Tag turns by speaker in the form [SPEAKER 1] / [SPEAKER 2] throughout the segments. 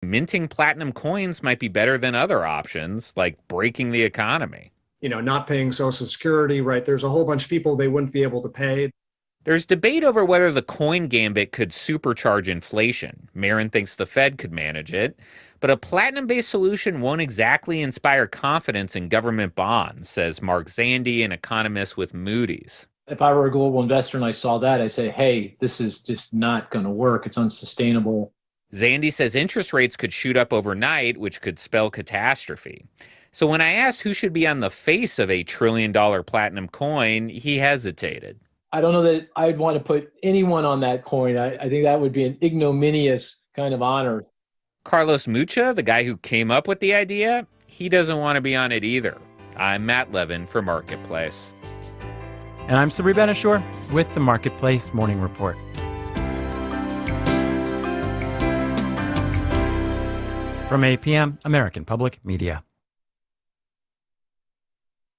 [SPEAKER 1] Minting platinum coins might be better than other options, like breaking the economy.
[SPEAKER 2] Not paying Social Security, right? There's a whole bunch of people they wouldn't be able to pay.
[SPEAKER 1] There's debate over whether the coin gambit could supercharge inflation. Marin thinks the Fed could manage it, but a platinum based solution won't exactly inspire confidence in government bonds, says Mark Zandi, an economist with Moody's.
[SPEAKER 3] If I were a global investor and I saw that, I'd say, hey, this is just not going to work. It's unsustainable.
[SPEAKER 1] Zandi says interest rates could shoot up overnight, which could spell catastrophe. So when I asked who should be on the face of a $1 trillion platinum coin, he hesitated.
[SPEAKER 3] I don't know that I'd want to put anyone on that coin. I think that would be an ignominious kind of honor.
[SPEAKER 1] Carlos Mucha, the guy who came up with the idea, he doesn't want to be on it either. I'm Matt Levin for Marketplace.
[SPEAKER 4] And I'm Sabri Ben-Achour with the Marketplace Morning Report. From APM, American Public Media.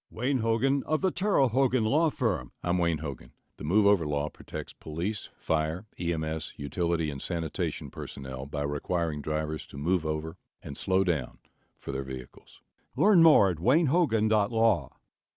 [SPEAKER 5] Wayne Hogan of the Terrell Hogan Law Firm.
[SPEAKER 6] I'm Wayne Hogan. The Move Over Law protects police, fire, EMS, utility, and sanitation personnel by requiring drivers to move over and slow down for their vehicles.
[SPEAKER 5] Learn more at waynehogan.law.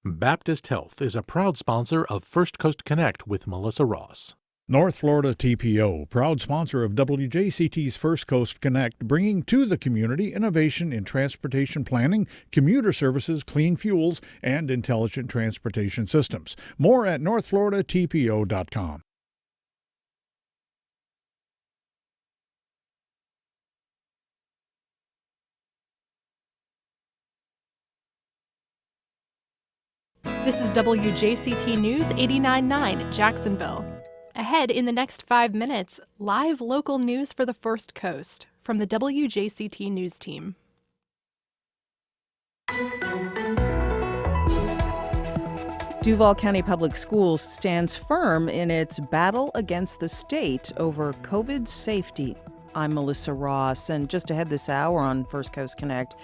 [SPEAKER 7] Baptist Health is a proud sponsor of First Coast Connect with Melissa Ross.
[SPEAKER 8] North Florida TPO, proud sponsor of WJCT's First Coast Connect, bringing to the community innovation in transportation planning, commuter services, clean fuels, and intelligent transportation systems. More at northfloridatpo.com.
[SPEAKER 9] This is WJCT News 89.9 Jacksonville. Ahead in the next 5 minutes, live local news for the First Coast from the WJCT News team.
[SPEAKER 10] Duval County Public Schools stands firm in its battle against the state over COVID safety. I'm Melissa Ross, and just ahead this hour on First Coast Connect,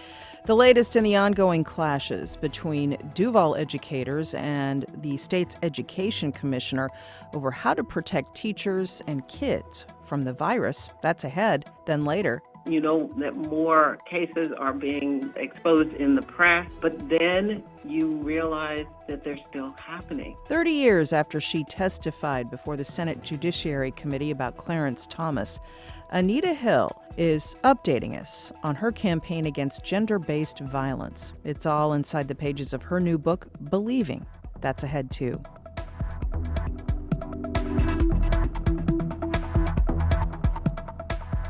[SPEAKER 10] the latest in the ongoing clashes between Duval educators and the state's education commissioner over how to protect teachers and kids from the virus. That's ahead, then later.
[SPEAKER 11] You know that more cases are being exposed in the press, but then you realize that they're still happening.
[SPEAKER 10] 30 years after she testified before the Senate Judiciary Committee about Clarence Thomas, Anita Hill is updating us on her campaign against gender-based violence. It's all inside the pages of her new book, Believing. That's ahead, too.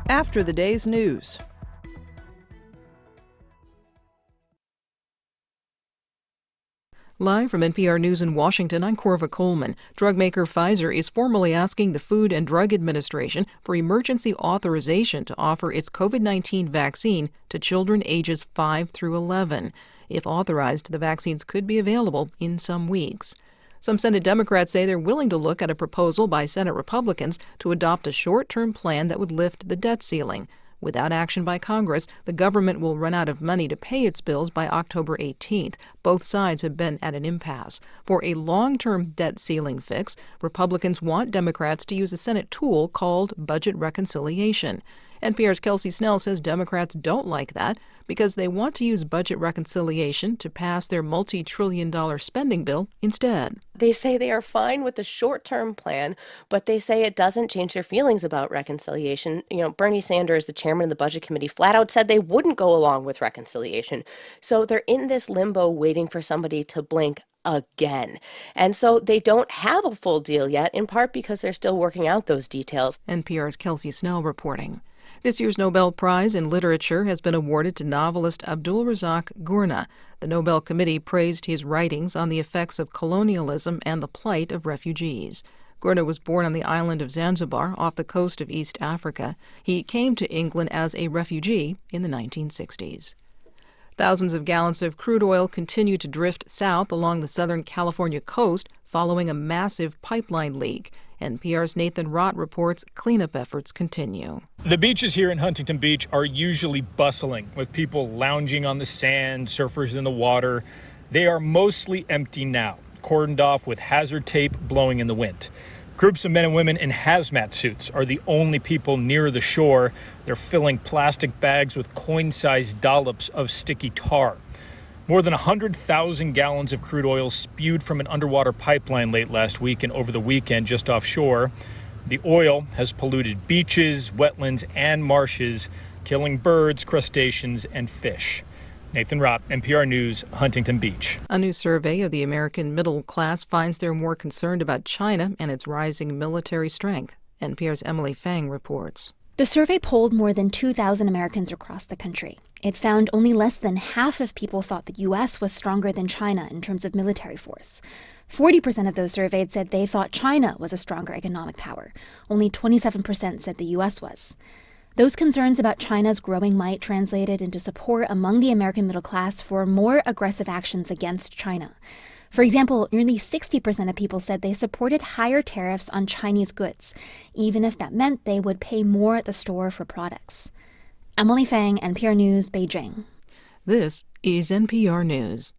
[SPEAKER 10] After the day's news.
[SPEAKER 12] Live from NPR News in Washington, I'm Corva Coleman. Drug maker Pfizer is formally asking the Food and Drug Administration for emergency authorization to offer its COVID-19 vaccine to children ages 5 through 11. If authorized, the vaccines could be available in some weeks. Some Senate Democrats say they're willing to look at a proposal by Senate Republicans to adopt a short-term plan that would lift the debt ceiling. Without action by Congress, the government will run out of money to pay its bills by October 18th. Both sides have been at an impasse. For a long-term debt ceiling fix, Republicans want Democrats to use a Senate tool called budget reconciliation. NPR's Kelsey Snell says Democrats don't like that because they want to use budget reconciliation to pass their multi-trillion-dollar spending bill instead.
[SPEAKER 13] They say they are fine with the short-term plan, but they say it doesn't change their feelings about reconciliation. Bernie Sanders, the chairman of the Budget Committee, flat out said they wouldn't go along with reconciliation. So they're in this limbo waiting for somebody to blink again. And so they don't have a full deal yet, in part because they're still working out those details.
[SPEAKER 12] NPR's Kelsey Snell reporting. This year's Nobel Prize in Literature has been awarded to novelist Abdulrazak Gurnah. The Nobel Committee praised his writings on the effects of colonialism and the plight of refugees. Gurnah was born on the island of Zanzibar off the coast of East Africa. He came to England as a refugee in the 1960s. Thousands of gallons of crude oil continue to drift south along the Southern California coast following a massive pipeline leak. NPR's Nathan Rott reports cleanup efforts continue.
[SPEAKER 14] The beaches here in Huntington Beach are usually bustling, with people lounging on the sand, surfers in the water. They are mostly empty now, cordoned off with hazard tape blowing in the wind. Groups of men and women in hazmat suits are the only people near the shore. They're filling plastic bags with coin-sized dollops of sticky tar. More than 100,000 gallons of crude oil spewed from an underwater pipeline late last week and over the weekend just offshore. The oil has polluted beaches, wetlands, and marshes, killing birds, crustaceans, and fish. Nathan Ropp, NPR News, Huntington Beach.
[SPEAKER 12] A new survey of the American middle class finds they're more concerned about China and its rising military strength. NPR's Emily Fang reports.
[SPEAKER 15] The survey polled more than 2,000 Americans across the country. It found only less than half of people thought the U.S. was stronger than China in terms of military force. 40% of those surveyed said they thought China was a stronger economic power. Only 27% said the U.S. was. Those concerns about China's growing might translated into support among the American middle class for more aggressive actions against China. For example, nearly 60% of people said they supported higher tariffs on Chinese goods, even if that meant they would pay more at the store for products. Emily Fang, NPR News, Beijing.
[SPEAKER 12] This is NPR News.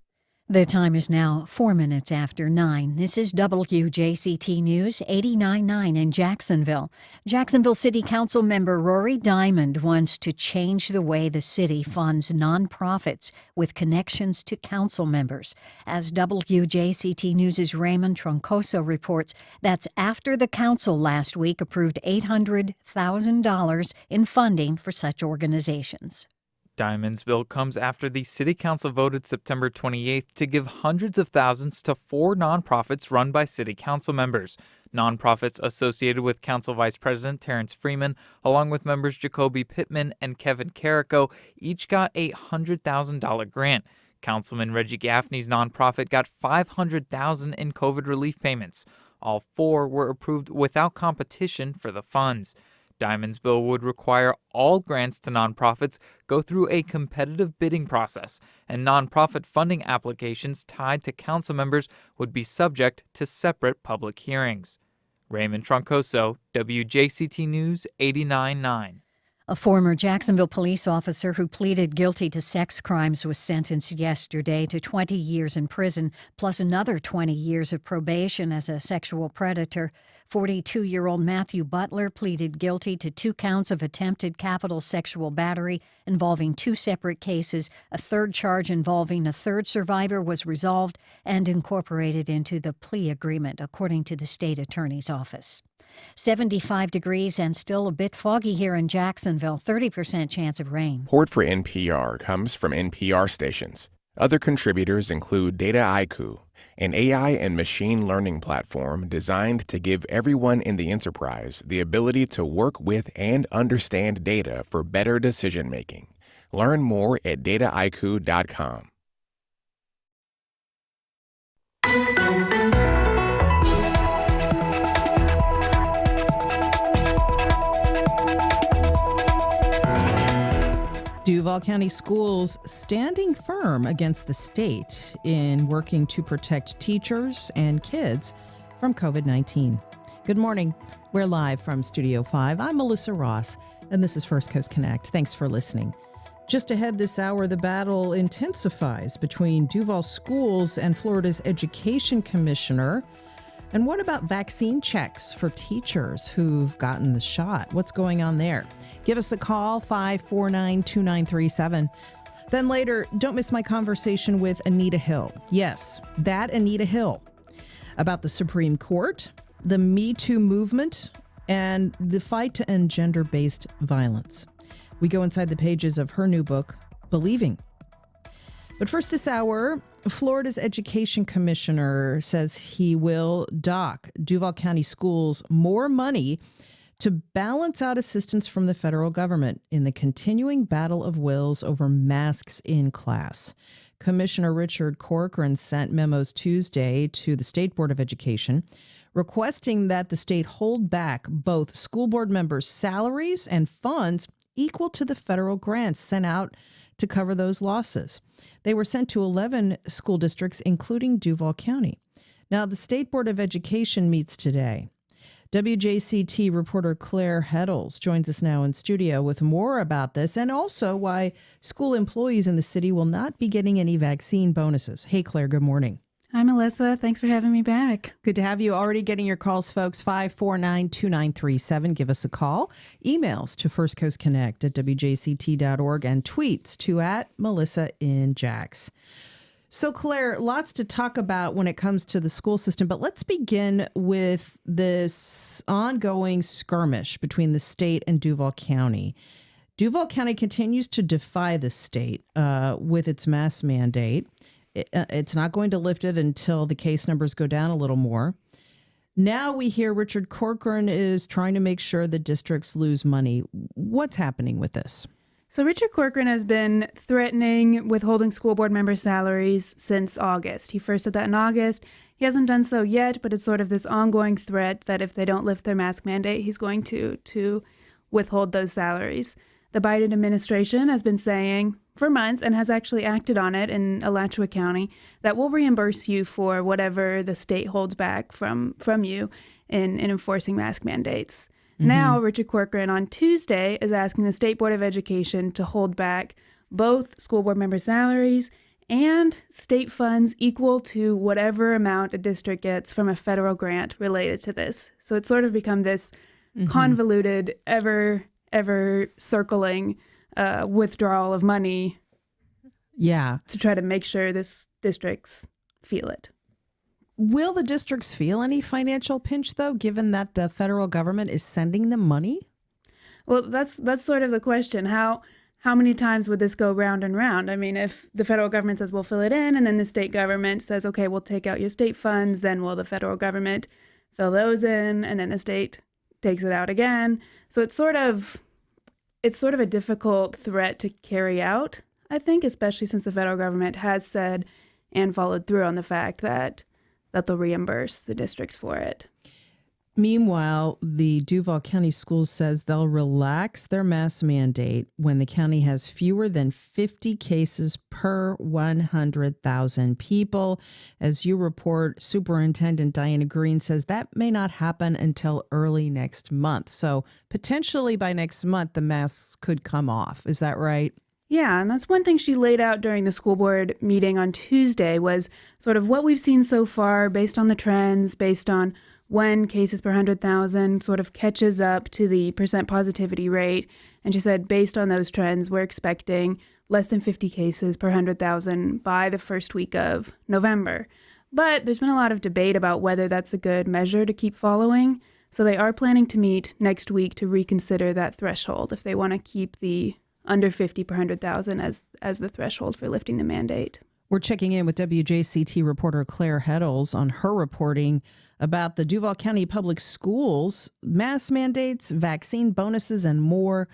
[SPEAKER 16] The time is now 4 minutes after 9. This is WJCT News 89.9 in Jacksonville. Jacksonville City Council member Rory Diamond wants to change the way the city funds nonprofits with connections to council members. As WJCT News' Raymond Troncoso reports, that's after the council last week approved $800,000 in funding for such organizations.
[SPEAKER 17] Diamond's bill comes after the City Council voted September 28th to give hundreds of thousands to 4 nonprofits run by City Council members. Nonprofits associated with Council Vice President Terrence Freeman, along with members Jacoby Pittman and Kevin Carrico, each got a $100,000 grant. Councilman Reggie Gaffney's nonprofit got $500,000 in COVID relief payments. All 4 were approved without competition for the funds. Diamond's bill would require all grants to nonprofits go through a competitive bidding process, and nonprofit funding applications tied to council members would be subject to separate public hearings. Raymond Troncoso, WJCT News 89.9.
[SPEAKER 16] A former Jacksonville police officer who pleaded guilty to sex crimes was sentenced yesterday to 20 years in prison, plus another 20 years of probation as a sexual predator. 42-year-old Matthew Butler pleaded guilty to 2 counts of attempted capital sexual battery involving 2 separate cases. A third charge involving a third survivor was resolved and incorporated into the plea agreement, according to the state attorney's office. 75 degrees and still a bit foggy here in Jacksonville, 30% chance of rain.
[SPEAKER 18] Support for NPR comes from NPR stations. Other contributors include Dataiku, an AI and machine learning platform designed to give everyone in the enterprise the ability to work with and understand data for better decision making. Learn more at dataiku.com.
[SPEAKER 10] Duval County Schools standing firm against the state in working to protect teachers and kids from COVID-19. Good morning. We're live from Studio 5. I'm Melissa Ross, and this is First Coast Connect. Thanks for listening. Just ahead this hour, the battle intensifies between Duval Schools and Florida's Education Commissioner. And what about vaccine checks for teachers who've gotten the shot? What's going on there? Give us a call, 549-2937. Then later, don't miss my conversation with Anita Hill. Yes, that Anita Hill. About the Supreme Court, the Me Too movement, and the fight to end gender-based violence. We go inside the pages of her new book, Believing. But first this hour, Florida's Education Commissioner says he will dock Duval County Schools more money to balance out assistance from the federal government in the continuing battle of wills over masks in class. Commissioner Richard Corcoran sent memos Tuesday to the State Board of Education requesting that the state hold back both school board members' salaries and funds equal to the federal grants sent out to cover those losses. They were sent to 11 school districts, including Duval County. Now, the State Board of Education meets today. WJCT reporter Claire Heddles joins us now in studio with more about this and also why school employees in the city will not be getting any vaccine bonuses. Hey, Claire, good morning.
[SPEAKER 19] Hi, Melissa. Thanks for having me back.
[SPEAKER 10] Good to have you. Already getting your calls, folks. 549-2937. Give us a call. Emails to firstcoastconnect@wjct.org and tweets to @MelissaInJax. So, Claire, lots to talk about when it comes to the school system, but let's begin with this ongoing skirmish between the state and Duval County. Duval County continues to defy the state with its mask mandate. It's not going to lift it until the case numbers go down a little more. Now we hear Richard Corcoran is trying to make sure the districts lose money. What's happening with this?
[SPEAKER 19] So Richard Corcoran has been threatening withholding school board member salaries since August. He first said that in August. He hasn't done so yet, but it's sort of this ongoing threat that if they don't lift their mask mandate, he's going to withhold those salaries. The Biden administration has been saying for months and has actually acted on it in Alachua County that we'll reimburse you for whatever the state holds back from you in enforcing mask mandates. Mm-hmm. Now, Richard Corcoran on Tuesday is asking the State Board of Education to hold back both school board member salaries and state funds equal to whatever amount a district gets from a federal grant related to this. So it's sort of become this convoluted, ever circling withdrawal of money.
[SPEAKER 10] Yeah.
[SPEAKER 19] To try to make sure this districts feel it.
[SPEAKER 10] Will the districts feel any financial pinch, though, given that the federal government is sending them money?
[SPEAKER 19] Well, that's sort of the question. How many times would this go round and round? I mean, if the federal government says we'll fill it in, and then the state government says, okay, we'll take out your state funds, then will the federal government fill those in, and then the state takes it out again? So it's sort of a difficult threat to carry out, I think, especially since the federal government has said and followed through on the fact that they'll reimburse the districts for it.
[SPEAKER 10] Meanwhile, the Duval County Schools says they'll relax their mask mandate when the county has fewer than 50 cases per 100,000 people. As you report, Superintendent Diana Green says that may not happen until early next month. So potentially by next month, the masks could come off. Is that right?
[SPEAKER 19] Yeah, and that's one thing she laid out during the school board meeting on Tuesday was sort of what we've seen so far based on the trends, based on when cases per 100,000 sort of catches up to the percent positivity rate. And she said, based on those trends, we're expecting less than 50 cases per 100,000 by the first week of November. But there's been a lot of debate about whether that's a good measure to keep following. So they are planning to meet next week to reconsider that threshold if they want to keep the under 50 per 100,000 as the threshold for lifting the mandate.
[SPEAKER 10] We're checking in with WJCT reporter Claire Heddles on her reporting about the Duval County Public Schools, mask mandates, vaccine bonuses, and more,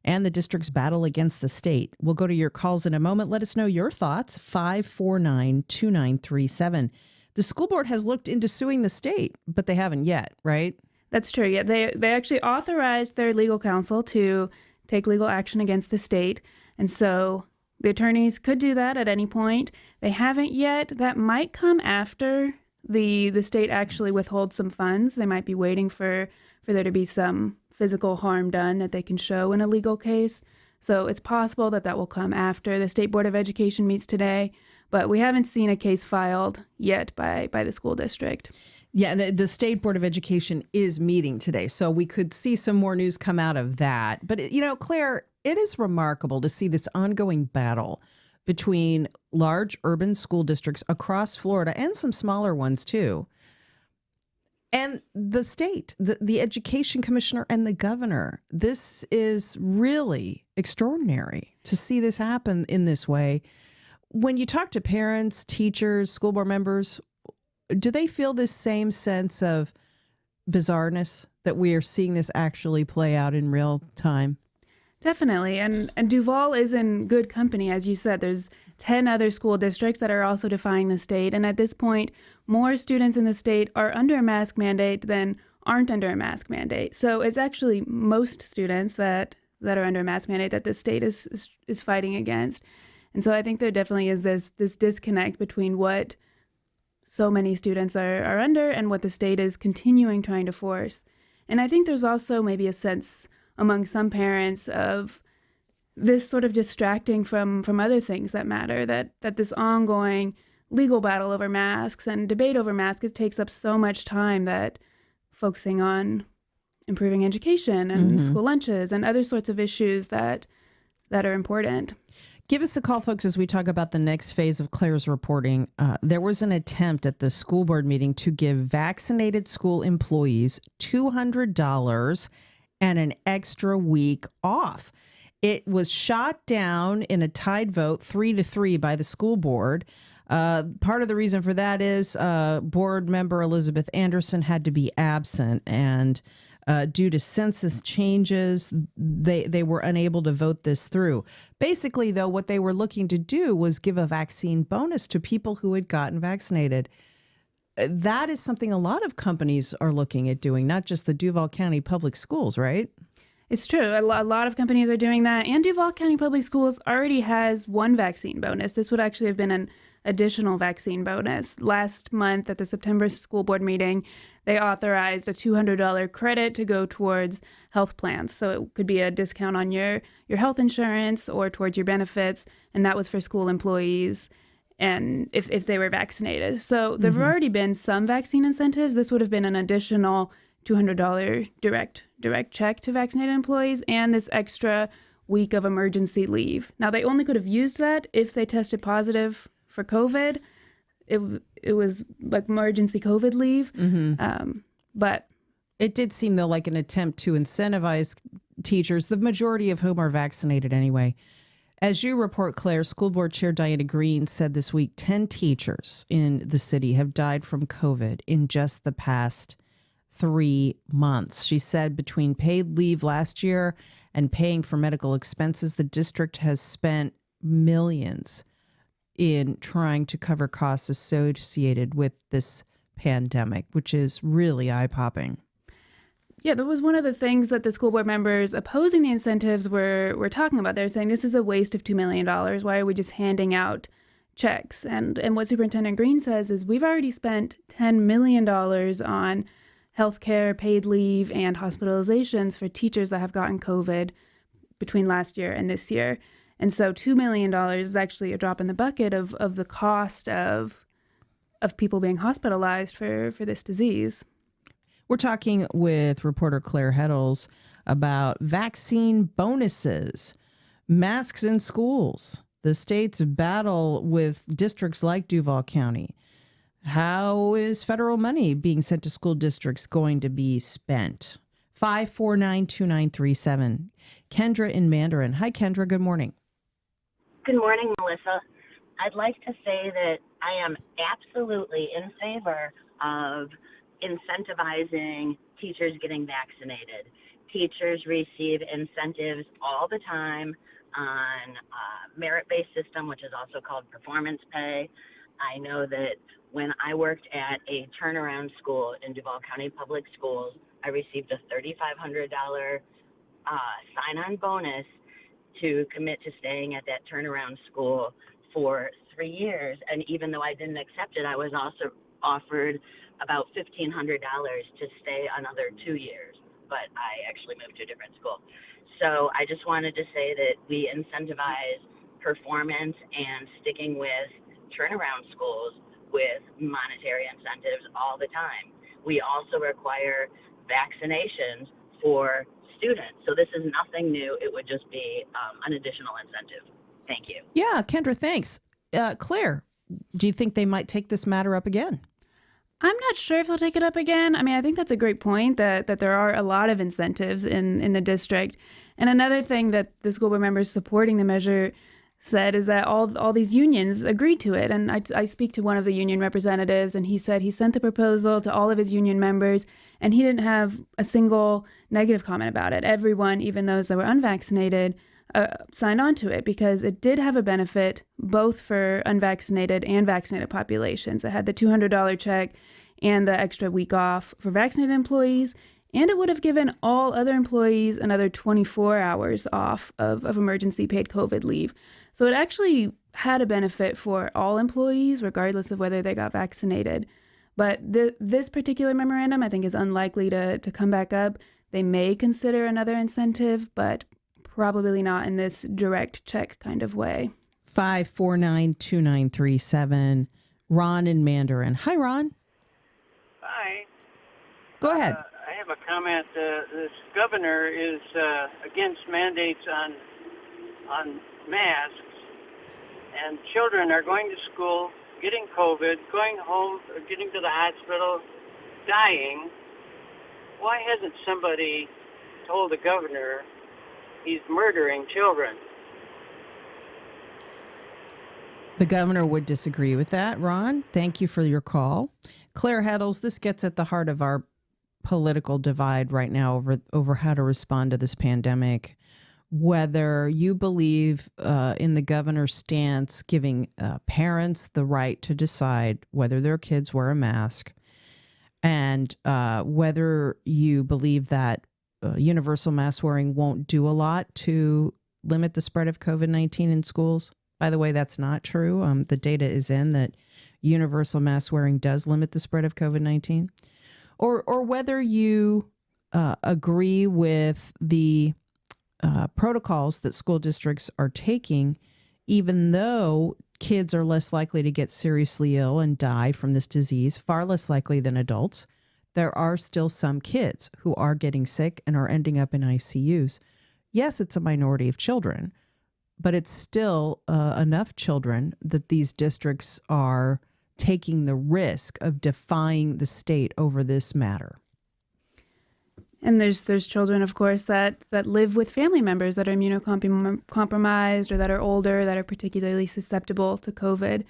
[SPEAKER 10] and the district's battle against the state. We'll go to your calls in a moment. Let us know your thoughts. 549-2937. The school board has looked into suing the state, but they haven't yet, right?
[SPEAKER 19] That's true. Yeah, they actually authorized their legal counsel to take legal action against the state. And so the attorneys could do that at any point. They haven't yet. That might come after the state actually withholds some funds. They might be waiting for there to be some physical harm done that they can show in a legal case. So it's possible that will come after the State Board of Education meets today. But we haven't seen a case filed yet by the school district.
[SPEAKER 10] Yeah, the State Board of Education is meeting today, so we could see some more news come out of that. But, Claire, it is remarkable to see this ongoing battle between large urban school districts across Florida and some smaller ones, too, and the state, the education commissioner and the governor. This is really extraordinary to see this happen in this way. When you talk to parents, teachers, school board members, do they feel this same sense of bizarreness that we are seeing this actually play out in real time?
[SPEAKER 19] Definitely. And Duval is in good company. As you said, there's 10 other school districts that are also defying the state. And at this point, more students in the state are under a mask mandate than aren't under a mask mandate. So it's actually most students that are under a mask mandate that the state is fighting against. And so I think there definitely is this disconnect between what so many students are under and what the state is continuing trying to force. And I think there's also maybe a sense among some parents of this sort of distracting from other things that matter, that this ongoing legal battle over masks and debate over masks. It takes up so much time that focusing on improving education and school lunches and other sorts of issues that are important.
[SPEAKER 10] Give us a call, folks, as we talk about the next phase of Claire's reporting. There was an attempt at the school board meeting to give vaccinated school employees $200 and an extra week off. It was shot down in a tied vote 3-3 by the school board. Part of the reason for that is board member Elizabeth Anderson had to be absent, and due to census changes, they were unable to vote this through. Basically, though, what they were looking to do was give a vaccine bonus to people who had gotten vaccinated. That is something a lot of companies are looking at doing, not just the Duval County Public Schools, right?
[SPEAKER 19] It's true. A lot of companies are doing that. And Duval County Public Schools already has one vaccine bonus. This would actually have been an additional vaccine bonus. Last month at the September school board meeting, they authorized a $200 credit to go towards health plans. So it could be a discount on your health insurance or towards your benefits. And that was for school employees and if they were vaccinated. So there have already been some vaccine incentives. This would have been an additional $200 direct check to vaccinated employees and this extra week of emergency leave. Now, they only could have used that if they tested positive for COVID. It was like emergency COVID leave. But
[SPEAKER 10] it did seem, though, like an attempt to incentivize teachers, the majority of whom are vaccinated anyway. As you report, Claire, School Board Chair Diana Green said this week 10 teachers in the city have died from COVID in just the past 3 months. She said between paid leave last year and paying for medical expenses, the district has spent millions in trying to cover costs associated with this pandemic, which is really eye-popping.
[SPEAKER 19] Yeah, that was one of the things that the school board members opposing the incentives were talking about. They're saying this is a waste of $2 million. Why are we just handing out checks? And what Superintendent Green says is we've already spent $10 million on healthcare, paid leave, and hospitalizations for teachers that have gotten COVID between last year and this year. And so $2 million is actually a drop in the bucket of the cost of people being hospitalized for this disease.
[SPEAKER 10] We're talking with reporter Claire Heddles about vaccine bonuses, masks in schools, the state's battle with districts like Duval County. How is federal money being sent to school districts going to be spent? 549-2937. Kendra in Mandarin. Hi, Kendra. Good morning.
[SPEAKER 20] Good morning, Melissa. I'd like to say that I am absolutely in favor of incentivizing teachers getting vaccinated. Teachers receive incentives all the time on a merit-based system, which is also called performance pay. I know that when I worked at a turnaround school in Duval County Public Schools, I received a $3,500 sign-on bonus to commit to staying at that turnaround school for 3 years. And even though I didn't accept it, I was also offered about $1,500 to stay another 2 years, but I actually moved to a different school. So I just wanted to say that we incentivize performance and sticking with turnaround schools with monetary incentives all the time. We also require vaccinations for students. So this is nothing new. It would just be an additional incentive. Thank you.
[SPEAKER 10] Yeah, Kendra, thanks. Claire, do you think they might take this matter up again?
[SPEAKER 19] I'm not sure if they'll take it up again. I mean, I think that's a great point that there are a lot of incentives in the district. And another thing that the school board members supporting the measure said is that all these unions agreed to it. And I speak to one of the union representatives, and he said he sent the proposal to all of his union members, and he didn't have a single negative comment about it. Everyone, even those that were unvaccinated, signed on to it because it did have a benefit both for unvaccinated and vaccinated populations. It had the $200 check and the extra week off for vaccinated employees, and it would have given all other employees another 24 hours off of emergency paid COVID leave. So it actually had a benefit for all employees, regardless of whether they got vaccinated. But this particular memorandum, I think, is unlikely to come back up. They may consider another incentive, but probably not in this direct check kind of way.
[SPEAKER 10] 549-2937. Ron in Mandarin. Hi, Ron.
[SPEAKER 21] Hi.
[SPEAKER 10] Go ahead.
[SPEAKER 21] I have a comment. This governor is against mandates on masks, and children are going to school, getting COVID, going home, getting to the hospital, dying. Why hasn't somebody told the governor he's murdering children?
[SPEAKER 10] The governor would disagree with that, Ron. Thank you for your call. Claire Heddles, this gets at the heart of our political divide right now over how to respond to this pandemic. Whether you believe in the governor's stance giving parents the right to decide whether their kids wear a mask, and whether you believe that universal mask wearing won't do a lot to limit the spread of COVID-19 in schools. By the way, that's not true. The data is in that universal mask wearing does limit the spread of COVID-19. Or whether you agree with the protocols that school districts are taking, even though kids are less likely to get seriously ill and die from this disease, far less likely than adults, there are still some kids who are getting sick and are ending up in ICUs. Yes, it's a minority of children, but it's still enough children that these districts are taking the risk of defying the state over this matter.
[SPEAKER 19] And there's children, of course, that live with family members that are immunocompromised or that are older, that are particularly susceptible to COVID.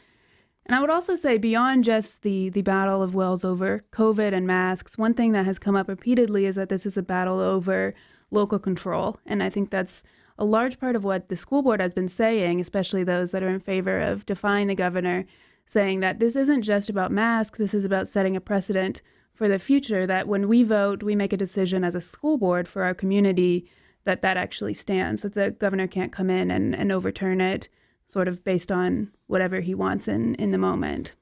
[SPEAKER 19] And I would also say beyond just the battle of wills over COVID and masks, one thing that has come up repeatedly is that this is a battle over local control. And I think that's a large part of what the school board has been saying, especially those that are in favor of defying the governor, saying that this isn't just about masks, this is about setting a precedent for the future, that when we vote, we make a decision as a school board for our community that actually stands, that the governor can't come in and overturn it sort of based on whatever he wants in the moment.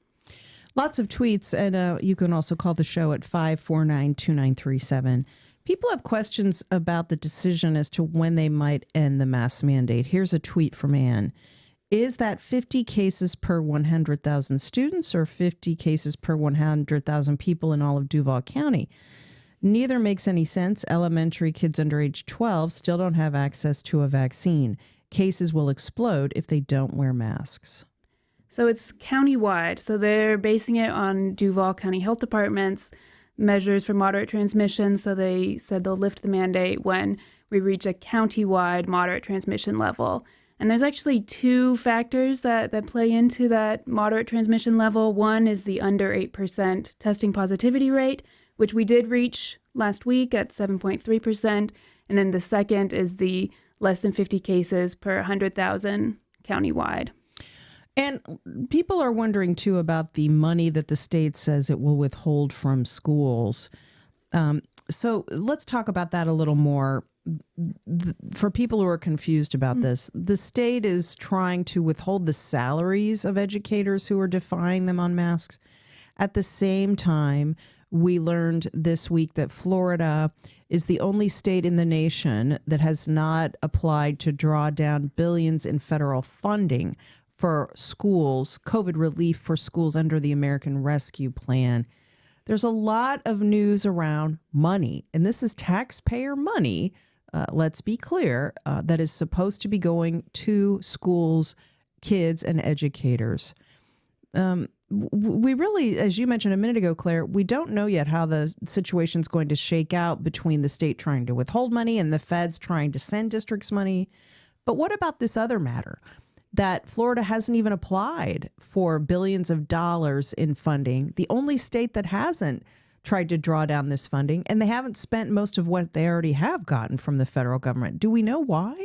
[SPEAKER 10] Lots of tweets, and you can also call the show at 549-2937. People have questions about the decision as to when they might end the mask mandate. Here's a tweet from Ann. Is that 50 cases per 100,000 students or 50 cases per 100,000 people in all of Duval County? Neither makes any sense. Elementary kids under age 12 still don't have access to a vaccine. Cases will explode if they don't wear masks.
[SPEAKER 19] So it's countywide. So they're basing it on Duval County Health Department's measures for moderate transmission. So they said they'll lift the mandate when we reach a countywide moderate transmission level. And there's actually two factors that play into that moderate transmission level. One is the under 8% testing positivity rate, which we did reach last week at 7.3%. And then the second is the less than 50 cases per 100,000 countywide.
[SPEAKER 10] And people are wondering, too, about the money that the state says it will withhold from schools. So let's talk about that a little more. For people who are confused about this, the state is trying to withhold the salaries of educators who are defying them on masks. At the same time, we learned this week that Florida is the only state in the nation that has not applied to draw down billions in federal funding for schools, COVID relief for schools under the American Rescue Plan. There's a lot of news around money, and this is taxpayer money. Let's be clear, that is supposed to be going to schools, kids, and educators. We really, as you mentioned a minute ago, Claire, we don't know yet how the situation's going to shake out between the state trying to withhold money and the feds trying to send districts money. But what about this other matter? That Florida hasn't even applied for billions of dollars in funding, the only state that hasn't tried to draw down this funding, and they haven't spent most of what they already have gotten from the federal government. Do we know why?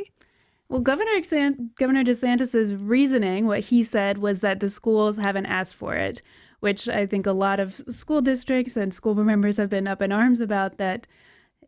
[SPEAKER 19] Well, Governor DeSantis's reasoning, what he said was that the schools haven't asked for it, which I think a lot of school districts and school board members have been up in arms about, that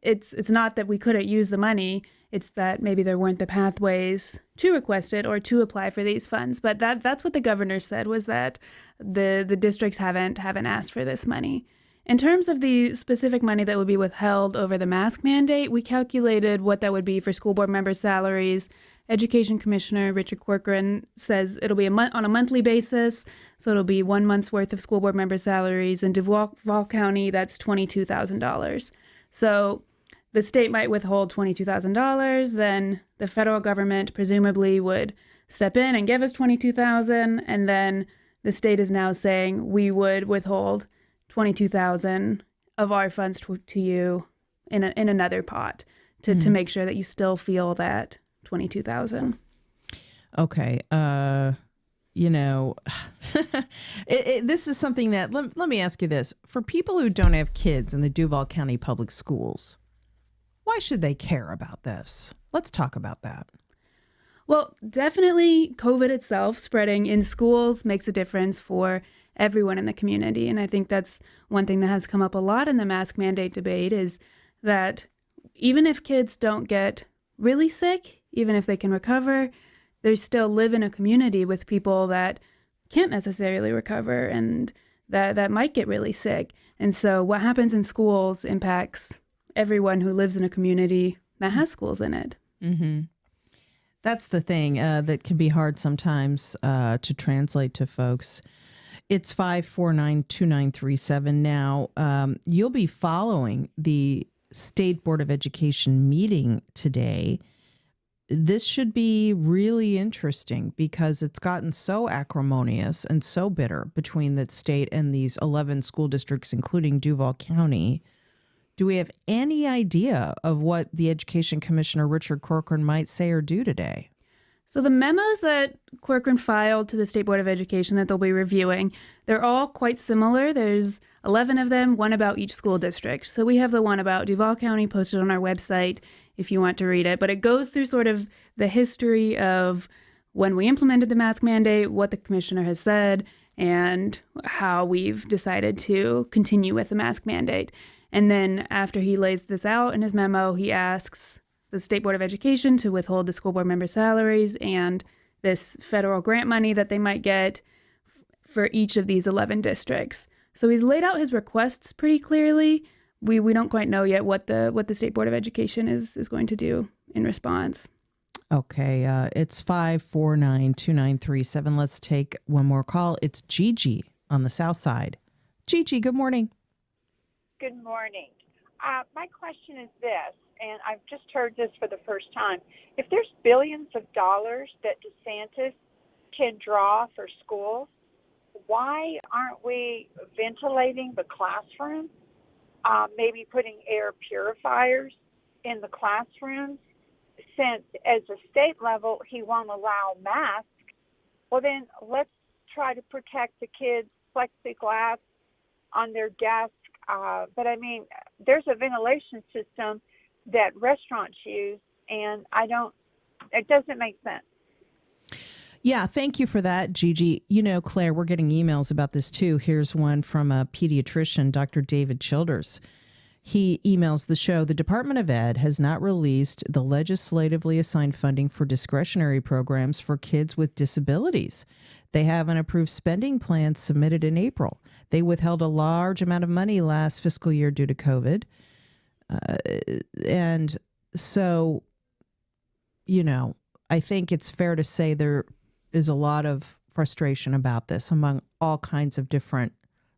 [SPEAKER 19] it's not that we couldn't use the money, it's that maybe there weren't the pathways to request it or to apply for these funds. But that's what the governor said, was that the districts haven't asked for this money. In terms of the specific money that would be withheld over the mask mandate, we calculated what that would be for school board members' salaries Education Commissioner Richard Corcoran says it'll be on a monthly basis, so it'll be 1 month's worth of school board member salaries. In Duval County, that's $22,000. So the state might withhold $22,000, then the federal government presumably would step in and give us $22,000, and then the state is now saying we would withhold $22,000 of our funds to you in another pot to make sure that you still feel that $22,000.
[SPEAKER 2] Okay. This is something that, let me ask you this. For people who don't have kids in the Duval County Public Schools, why should they care about this? Let's talk about that.
[SPEAKER 19] Well, definitely COVID itself spreading in schools makes a difference for everyone in the community. And I think that's one thing that has come up a lot in the mask mandate debate is that even if kids don't get really sick, even if they can recover, they still live in a community with people that can't necessarily recover and that might get really sick. And so what happens in schools impacts everyone who lives in a community that has schools in it.
[SPEAKER 2] Mm-hmm. That's the thing that can be hard sometimes to translate to folks. It's 549-2937 now. You'll be following the State Board of Education meeting today. This should be really interesting because it's gotten so acrimonious and so bitter between the state and these 11 school districts, including Duval County. Do we have any idea of what the Education Commissioner Richard Corcoran might say or do today?
[SPEAKER 19] So the memos that Corcoran filed to the State Board of Education that they'll be reviewing, they're all quite similar. There's 11 of them, one about each school district. So we have the one about Duval County posted on our website if you want to read it. But it goes through sort of the history of when we implemented the mask mandate, what the commissioner has said, and how we've decided to continue with the mask mandate. And then after he lays this out in his memo, he asks the State Board of Education to withhold the school board member salaries and this federal grant money that they might get for each of these 11 districts. So he's laid out his requests pretty clearly. We don't quite know yet what the State Board of Education is going to do in response.
[SPEAKER 2] Okay, it's 549-2937. Let's take one more call. It's Gigi on the south side. Gigi, good morning.
[SPEAKER 22] Good morning. My question is this, and I've just heard this for the first time. If there's billions of dollars that DeSantis can draw for schools, why aren't we ventilating the classroom? Maybe putting air purifiers in the classrooms? Since as a state level, he won't allow masks, well then let's try to protect the kids' plexiglass on their desks. But I mean, there's a ventilation system that restaurants use, and it doesn't make sense.
[SPEAKER 2] Yeah, thank you for that, Gigi. You know, Claire, we're getting emails about this too. Here's one from a pediatrician, Dr. David Childers. He emails the show, the Department of Ed has not released the legislatively assigned funding for discretionary programs for kids with disabilities. They have an approved spending plan submitted in April. They withheld a large amount of money last fiscal year due to COVID. And so, you know, I think it's fair to say there is a lot of frustration about this among all kinds of different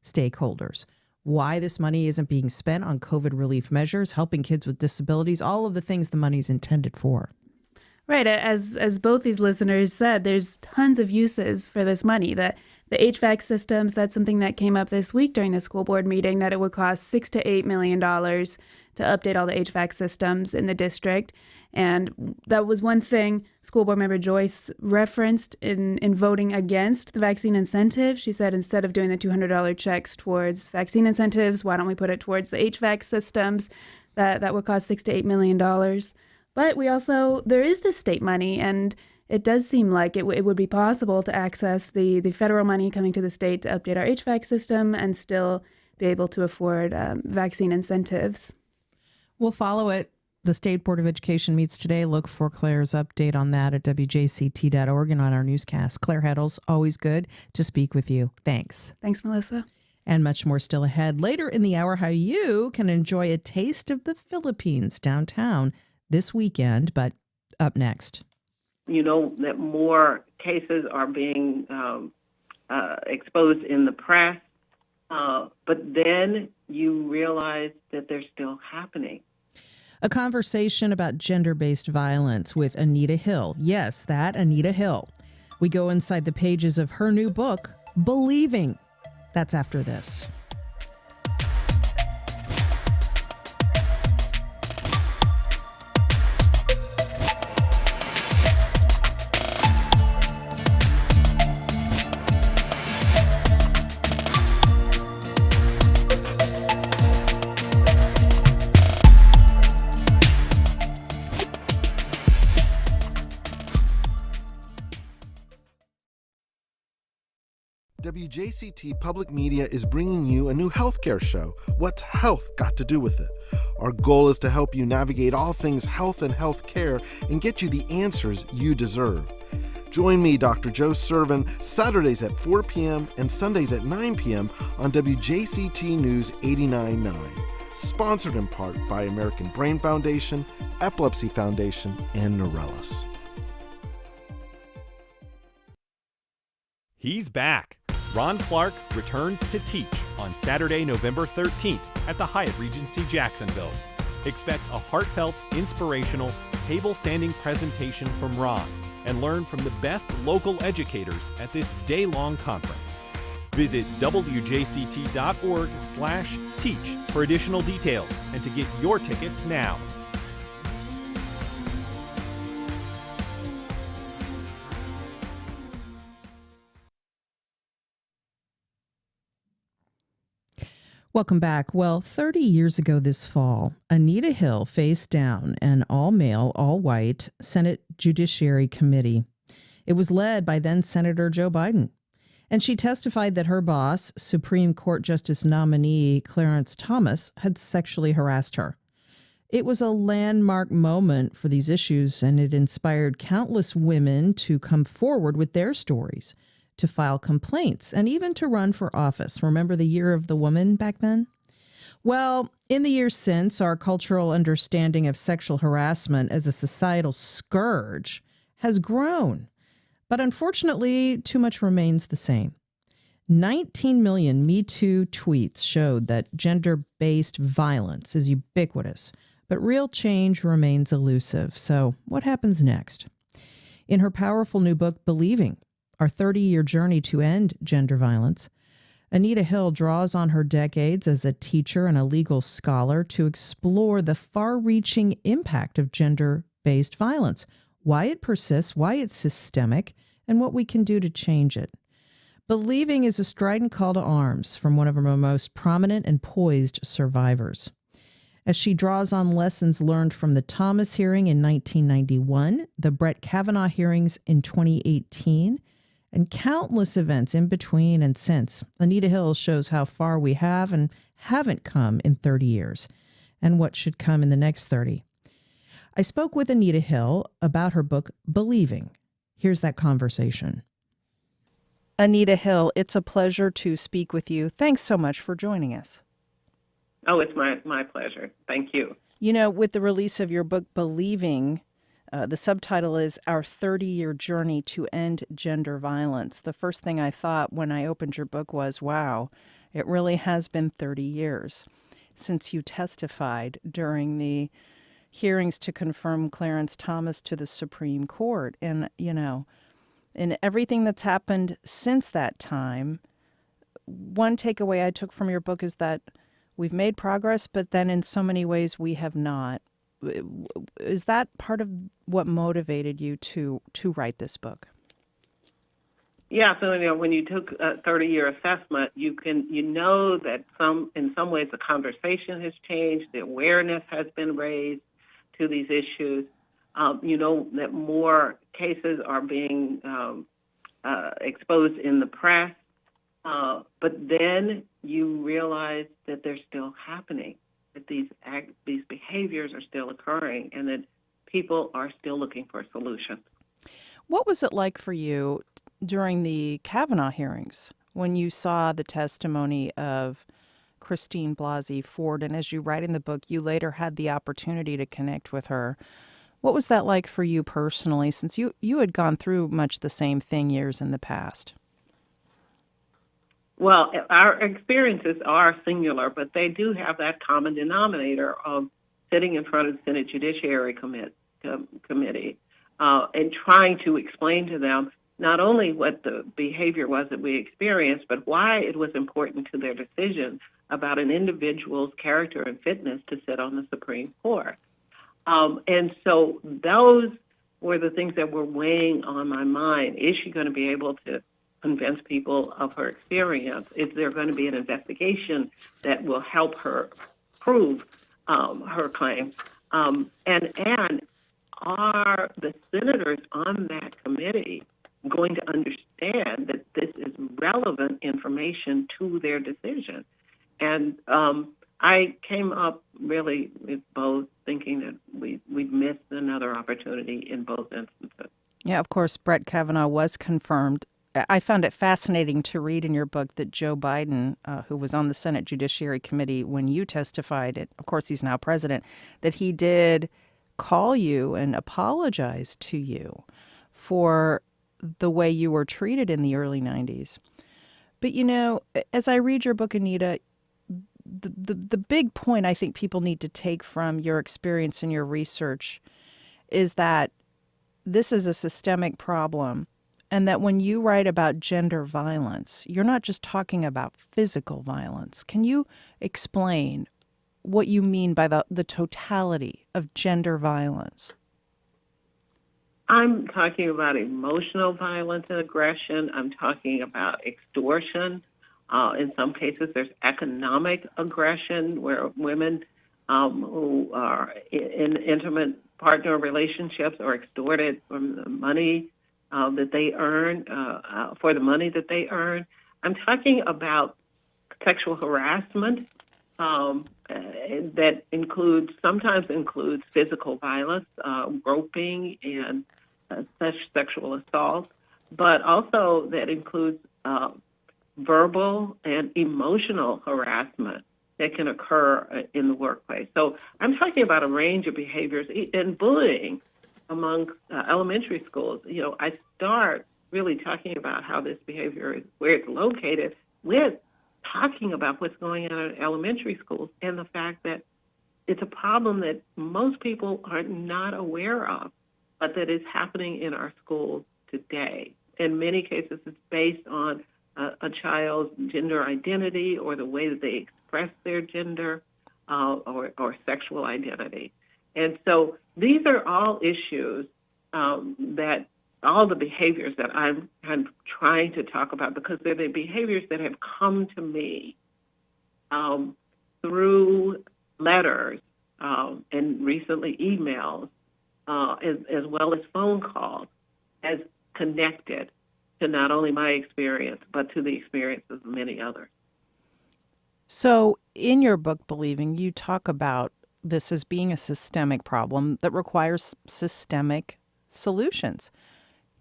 [SPEAKER 2] stakeholders. Why this money isn't being spent on COVID relief measures, helping kids with disabilities, all of the things the money's intended for.
[SPEAKER 19] Right. As both these listeners said, there's tons of uses for this money. The HVAC systems, that's something that came up this week during the school board meeting, that it would cost $6 to $8 million to update all the HVAC systems in the district. And that was one thing school board member Joyce referenced in voting against the vaccine incentive. She said instead of doing the $200 checks towards vaccine incentives, why don't we put it towards the HVAC systems? That would cost $6 to $8 million. But there is this state money, and it does seem like it would be possible to access the federal money coming to the state to update our HVAC system and still be able to afford vaccine incentives.
[SPEAKER 2] We'll follow it. The State Board of Education meets today. Look for Claire's update on that at wjct.org and on our newscast. Claire Heddles, always good to speak with you. Thanks.
[SPEAKER 19] Thanks, Melissa.
[SPEAKER 2] And much more still ahead. Later in the hour, how you can enjoy a taste of the Philippines downtown this weekend, but up next.
[SPEAKER 11] you know that more cases are being exposed in the press, but then you realize that they're still happening.
[SPEAKER 2] A conversation about gender-based violence with Anita Hill. Yes, that Anita Hill. We go inside the pages of her new book, Believing. That's after this.
[SPEAKER 1] WJCT Public Media is bringing you a new healthcare show, What's Health Got to Do With It? Our goal is to help you navigate all things health and healthcare and get you the answers you deserve. Join me, Dr. Joe Servin, Saturdays at 4 p.m. and Sundays at 9 p.m. on WJCT News 89.9. Sponsored in part by American Brain Foundation, Epilepsy Foundation, and Neurelis.
[SPEAKER 3] He's back. Ron Clark returns to teach on Saturday, November 13th at the Hyatt Regency Jacksonville. Expect a heartfelt, inspirational, table-standing presentation from Ron and learn from the best local educators at this day-long conference. Visit wjct.org/teach for additional details and to get your tickets now.
[SPEAKER 2] Welcome back. Well, 30 years ago this fall, Anita Hill faced down an all-male, all-white Senate Judiciary Committee. It was led by then-Senator Joe Biden. And she testified that her boss, Supreme Court Justice nominee Clarence Thomas, had sexually harassed her. It was a landmark moment for these issues, and it inspired countless women to come forward with their stories, to file complaints, and even to run for office. Remember the year of the woman back then? Well, in the years since, our cultural understanding of sexual harassment as a societal scourge has grown. But unfortunately, too much remains the same. 19 million Me Too tweets showed that gender-based violence is ubiquitous, but real change remains elusive. So what happens next? In her powerful new book, Believing, Our 30-Year Journey to End Gender Violence, Anita Hill draws on her decades as a teacher and a legal scholar to explore the far-reaching impact of gender-based violence, why it persists, why it's systemic, and what we can do to change it. Believing is a strident call to arms from one of our most prominent and poised survivors. As she draws on lessons learned from the Thomas hearing in 1991, the Brett Kavanaugh hearings in 2018, and countless events in between and since, Anita Hill shows how far we have and haven't come in 30 years, and what should come in the next 30. I spoke with Anita Hill about her book, Believing. Here's that conversation. Anita Hill, it's a pleasure to speak with you. Thanks so much for joining us.
[SPEAKER 11] Oh, it's my pleasure. Thank you.
[SPEAKER 2] You know, with the release of your book, Believing, the subtitle is Our 30-Year Journey to End Gender Violence. The first thing I thought when I opened your book was, wow, it really has been 30 years since you testified during the hearings to confirm Clarence Thomas to the Supreme Court. And, you know, in everything that's happened since that time, one takeaway I took from your book is that we've made progress, but then in so many ways we have not. Is that part of what motivated you to write this book?
[SPEAKER 11] Yeah, so when you took a 30-year assessment, you know that in some ways the conversation has changed, the awareness has been raised to these issues. You know that more cases are being exposed in the press, but then you realize that they're still happening, that these behaviors are still occurring, and that people are still looking for solutions.
[SPEAKER 2] What was it like for you during the Kavanaugh hearings when you saw the testimony of Christine Blasey Ford? And as you write in the book, you later had the opportunity to connect with her.
[SPEAKER 10] What was that like for you personally, since you had gone through much the same thing years in the past?
[SPEAKER 11] Well, our experiences are singular, but they do have that common denominator of sitting in front of the Senate Judiciary Committee and trying to explain to them not only what the behavior was that we experienced, but why it was important to their decision about an individual's character and fitness to sit on the Supreme Court. And so those were the things that were weighing on my mind. Is she going to be able to convince people of her experience? Is there going to be an investigation that will help her prove her claim? And are the senators on that committee going to understand that this is relevant information to their decision? And I came up really with both, thinking that we'd missed another opportunity in both instances.
[SPEAKER 10] Yeah, of course, Brett Kavanaugh was confirmed. I found it fascinating to read in your book that Joe Biden, who was on the Senate Judiciary Committee when you testified, of course he's now president, that he did call you and apologize to you for the way you were treated in the early 90s. But, you know, as I read your book, Anita, the big point I think people need to take from your experience and your research is that this is a systemic problem, and that when you write about gender violence, you're not just talking about physical violence. Can you explain what you mean by the totality of gender violence?
[SPEAKER 11] I'm talking about emotional violence and aggression. I'm talking about extortion. In some cases, there's economic aggression where women who are in intimate partner relationships are extorted from the money that they earn, for the money that they earn. I'm talking about sexual harassment that sometimes includes physical violence, groping, and such sexual assault, but also that includes verbal and emotional harassment that can occur in the workplace. So I'm talking about a range of behaviors, and bullying among elementary schools. You know, I start really talking about how this behavior is, where it's located, with talking about what's going on in elementary schools and the fact that it's a problem that most people are not aware of, but that is happening in our schools today. In many cases, it's based on a child's gender identity or the way that they express their gender or sexual identity. And so these are all issues that all the behaviors that I'm trying to talk about, because they're the behaviors that have come to me through letters and recently emails, as well as phone calls, as connected to not only my experience, but to the experiences of many others.
[SPEAKER 10] So in your book, Believing, you talk about this as being a systemic problem that requires systemic solutions.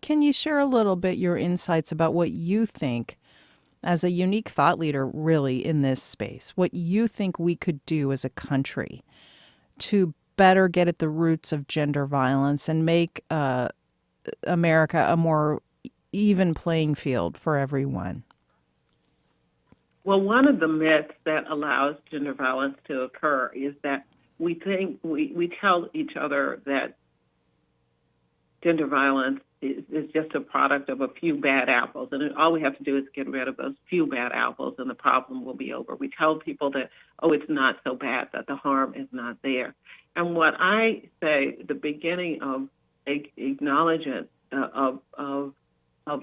[SPEAKER 10] Can you share a little bit your insights about what you think, as a unique thought leader really in this space, what you think we could do as a country to better get at the roots of gender violence and make America a more even playing field for everyone?
[SPEAKER 11] Well, one of the myths that allows gender violence to occur is that we tell each other that gender violence is just a product of a few bad apples, and all we have to do is get rid of those few bad apples and the problem will be over. We tell people that, oh, it's not so bad, that the harm is not there. And what I say, the beginning of acknowledgement of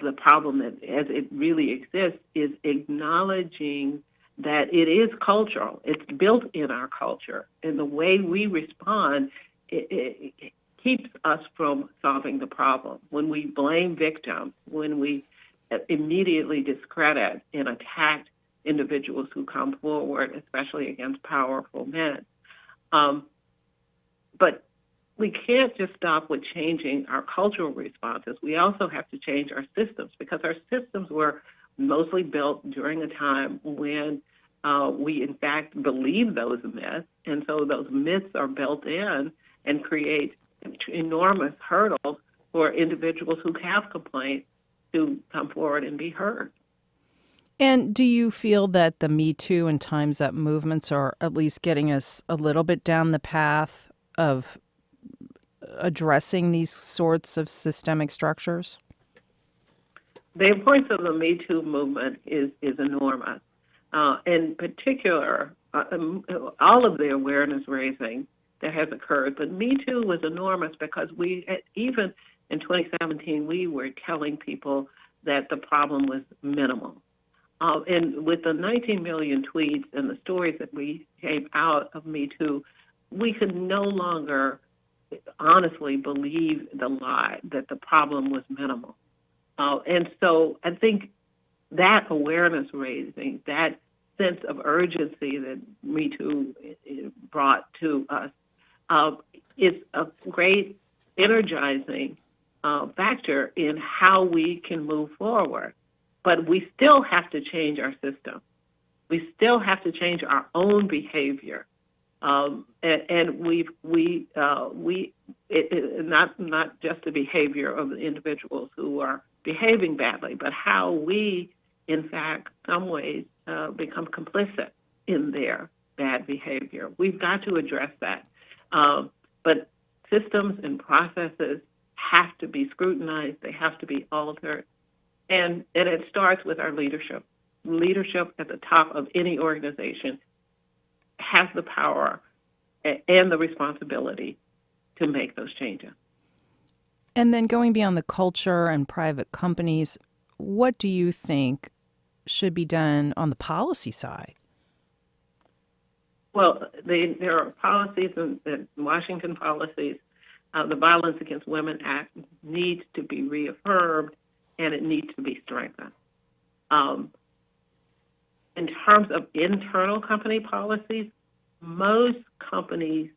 [SPEAKER 11] the problem that as it really exists, is acknowledging that it is cultural. It's built in our culture, and the way we respond it keeps us from solving the problem. When we blame victims, when we immediately discredit and attack individuals who come forward, especially against powerful men. But we can't just stop with changing our cultural responses. We also have to change our systems, because our systems were mostly built during a time when we, in fact, believe those myths. And so those myths are built in and create enormous hurdle for individuals who have complaints to come forward and be heard.
[SPEAKER 10] And do you feel that the Me Too and Time's Up movements are at least getting us a little bit down the path of addressing these sorts of systemic structures?
[SPEAKER 11] The importance of the Me Too movement is enormous. In particular, all of the awareness raising that has occurred, but Me Too was enormous because even in 2017, we were telling people that the problem was minimal. And with the 19 million tweets and the stories that we came out of Me Too, we could no longer honestly believe the lie that the problem was minimal. And so I think that awareness raising, that sense of urgency that Me Too brought to us is a great energizing factor in how we can move forward. But we still have to change our system. We still have to change our own behavior. And not just the behavior of the individuals who are behaving badly, but how we, in fact, some ways become complicit in their bad behavior. We've got to address that. But systems and processes have to be scrutinized. They have to be altered. And it starts with our leadership. Leadership at the top of any organization has the power and the responsibility to make those changes.
[SPEAKER 10] And then going beyond the culture and private companies, what do you think should be done on the policy side?
[SPEAKER 11] Well, there are policies, and Washington policies. The Violence Against Women Act needs to be reaffirmed, and it needs to be strengthened. In terms of internal company policies, most companies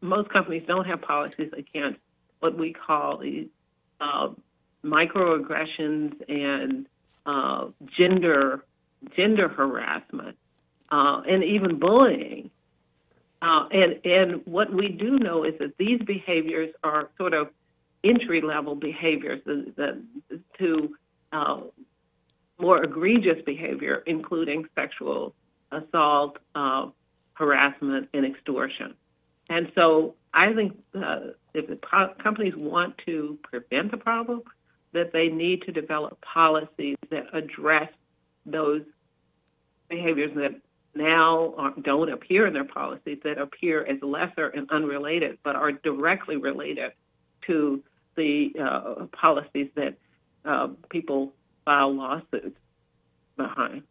[SPEAKER 11] most companies don't have policies against what we call these microaggressions and gender harassment and even bullying. And what we do know is that these behaviors are sort of entry-level behaviors to more egregious behavior, including sexual assault, harassment, and extortion. And so I think if the companies want to prevent the problem, that they need to develop policies that address those behaviors that now don't appear in their policies, that appear as lesser and unrelated, but are directly related to the policies that people file lawsuits behind.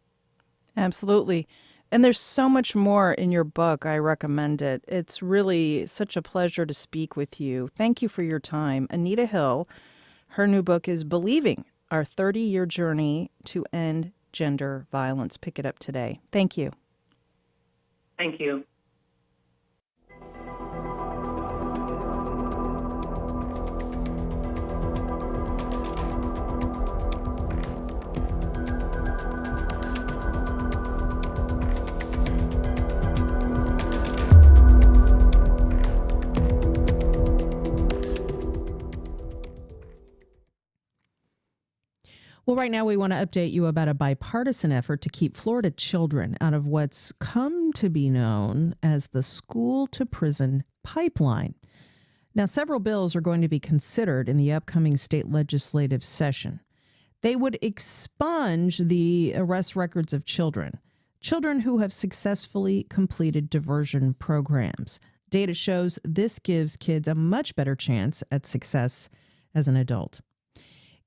[SPEAKER 10] Absolutely. And there's so much more in your book. I recommend it. It's really such a pleasure to speak with you. Thank you for your time. Anita Hill, her new book is Believing, Our 30-Year Journey to End Gender Violence. Pick it up today. Thank you.
[SPEAKER 11] Thank you.
[SPEAKER 2] Well, right now we want to update you about a bipartisan effort to keep Florida children out of what's come to be known as the school-to-prison pipeline. Now, several bills are going to be considered in the upcoming state legislative session. They would expunge the arrest records of children who have successfully completed diversion programs. Data shows this gives kids a much better chance at success as an adult.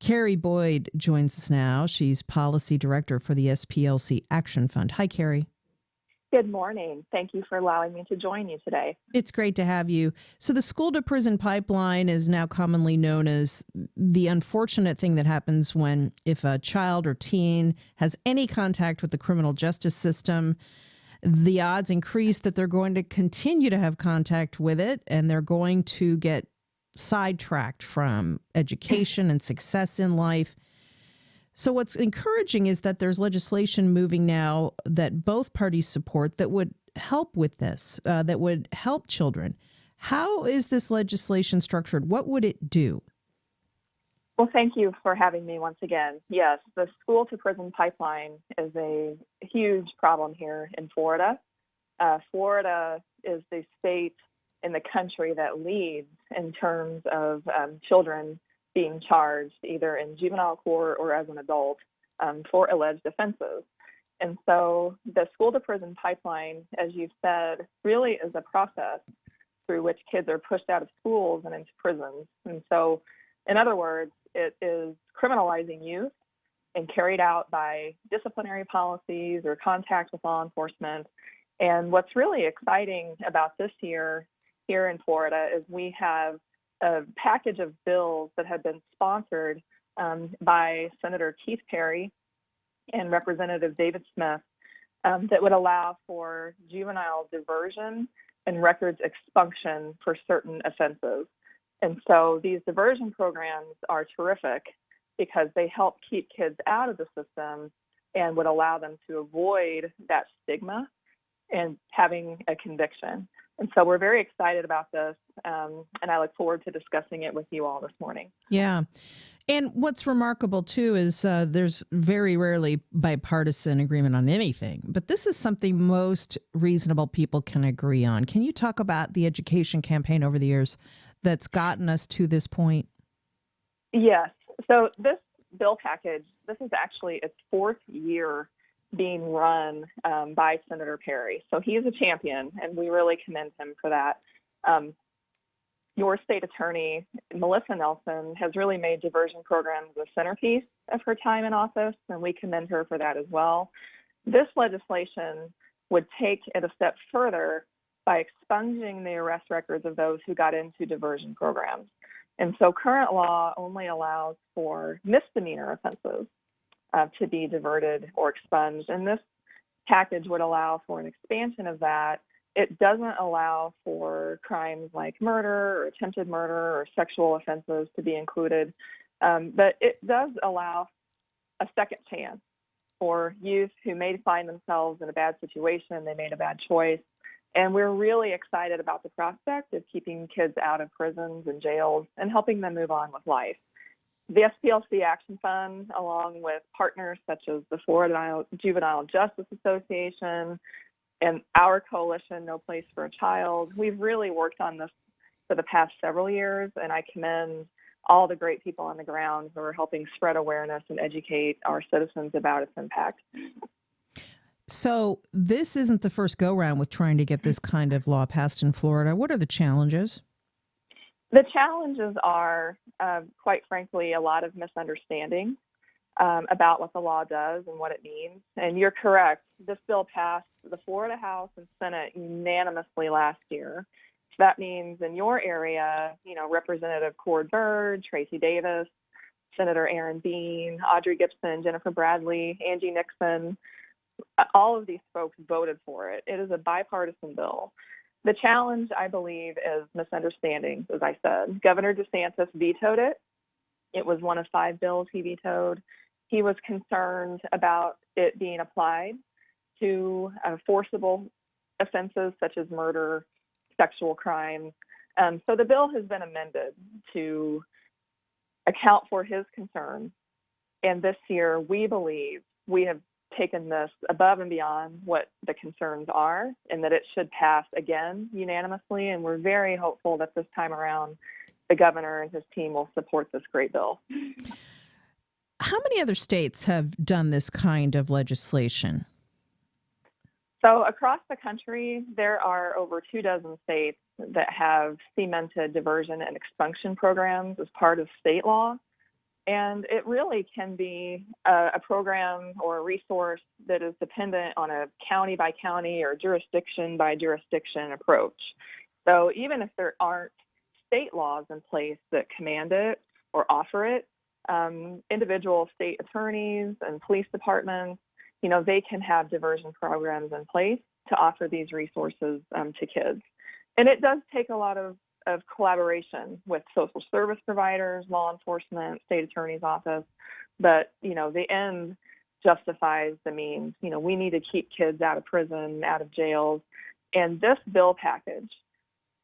[SPEAKER 2] Carrie Boyd joins us now. She's policy director for the SPLC Action Fund. Hi, Carrie.
[SPEAKER 4] Good morning. Thank you for allowing me to join you today.
[SPEAKER 2] It's great to have you. So the school-to-prison pipeline is now commonly known as the unfortunate thing that happens if a child or teen has any contact with the criminal justice system, the odds increase that they're going to continue to have contact with it, and they're going to get sidetracked from education and success in life. So what's encouraging is that there's legislation moving now that both parties support that would help with this, that would help children. How is this legislation structured? What would it do?
[SPEAKER 4] Well, thank you for having me once again. Yes, the school to prison pipeline is a huge problem here in Florida. Florida is the state in the country that leads in terms of children being charged either in juvenile court or as an adult for alleged offenses. And so the school to prison pipeline, as you've said, really is a process through which kids are pushed out of schools and into prisons. And so, in other words, it is criminalizing youth and carried out by disciplinary policies or contact with law enforcement. And what's really exciting about this year here in Florida is we have a package of bills that have been sponsored by Senator Keith Perry and Representative David Smith that would allow for juvenile diversion and records expunction for certain offenses. And so these diversion programs are terrific because they help keep kids out of the system and would allow them to avoid that stigma and having a conviction. And so we're very excited about this, and I look forward to discussing it with you all this morning.
[SPEAKER 2] Yeah. And what's remarkable, too, is there's very rarely bipartisan agreement on anything. But this is something most reasonable people can agree on. Can you talk about the education campaign over the years that's gotten us to this point?
[SPEAKER 4] Yes. So this bill package, this is actually its fourth year being run by Senator Perry. So he is a champion, and we really commend him for that. Your state attorney, Melissa Nelson, has really made diversion programs the centerpiece of her time in office, and we commend her for that as well. This legislation would take it a step further by expunging the arrest records of those who got into diversion programs. And so current law only allows for misdemeanor offenses to be diverted or expunged. And this package would allow for an expansion of that. It doesn't allow for crimes like murder or attempted murder or sexual offenses to be included, but it does allow a second chance for youth who may find themselves in a bad situation, they made a bad choice. And we're really excited about the prospect of keeping kids out of prisons and jails and helping them move on with life. The SPLC Action Fund, along with partners such as the Florida Juvenile Justice Association and our coalition, No Place for a Child, we've really worked on this for the past several years, and I commend all the great people on the ground who are helping spread awareness and educate our citizens about its impact.
[SPEAKER 2] So this isn't the first go-round with trying to get this kind of law passed in Florida. What are the challenges?
[SPEAKER 4] The challenges are, quite frankly, a lot of misunderstanding about what the law does and what it means. And you're correct. This bill passed the Florida House and Senate unanimously last year. So that means in your area, Representative Cord Byrd, Tracy Davis, Senator Aaron Bean, Audrey Gibson, Jennifer Bradley, Angie Nixon, all of these folks voted for it. It is a bipartisan bill. The challenge, I believe, is misunderstandings, as I said. Governor DeSantis vetoed it. It was one of 5 bills he vetoed. He was concerned about it being applied to forcible offenses such as murder, sexual crime. So the bill has been amended to account for his concerns. And this year, we believe we have taken this above and beyond what the concerns are, and that it should pass again unanimously. And we're very hopeful that this time around, the governor and his team will support this great bill.
[SPEAKER 2] How many other states have done this kind of legislation?
[SPEAKER 4] So across the country, there are over 24 states that have cemented diversion and expunction programs as part of state law. And it really can be a program or a resource that is dependent on a county by county or jurisdiction by jurisdiction approach. So even if there aren't state laws in place that command it or offer it, individual state attorneys and police departments, they can have diversion programs in place to offer these resources to kids. And it does take a lot of collaboration with social service providers, law enforcement, state attorney's office. but, the end justifies the means. We need to keep kids out of prison, out of jails. And this bill package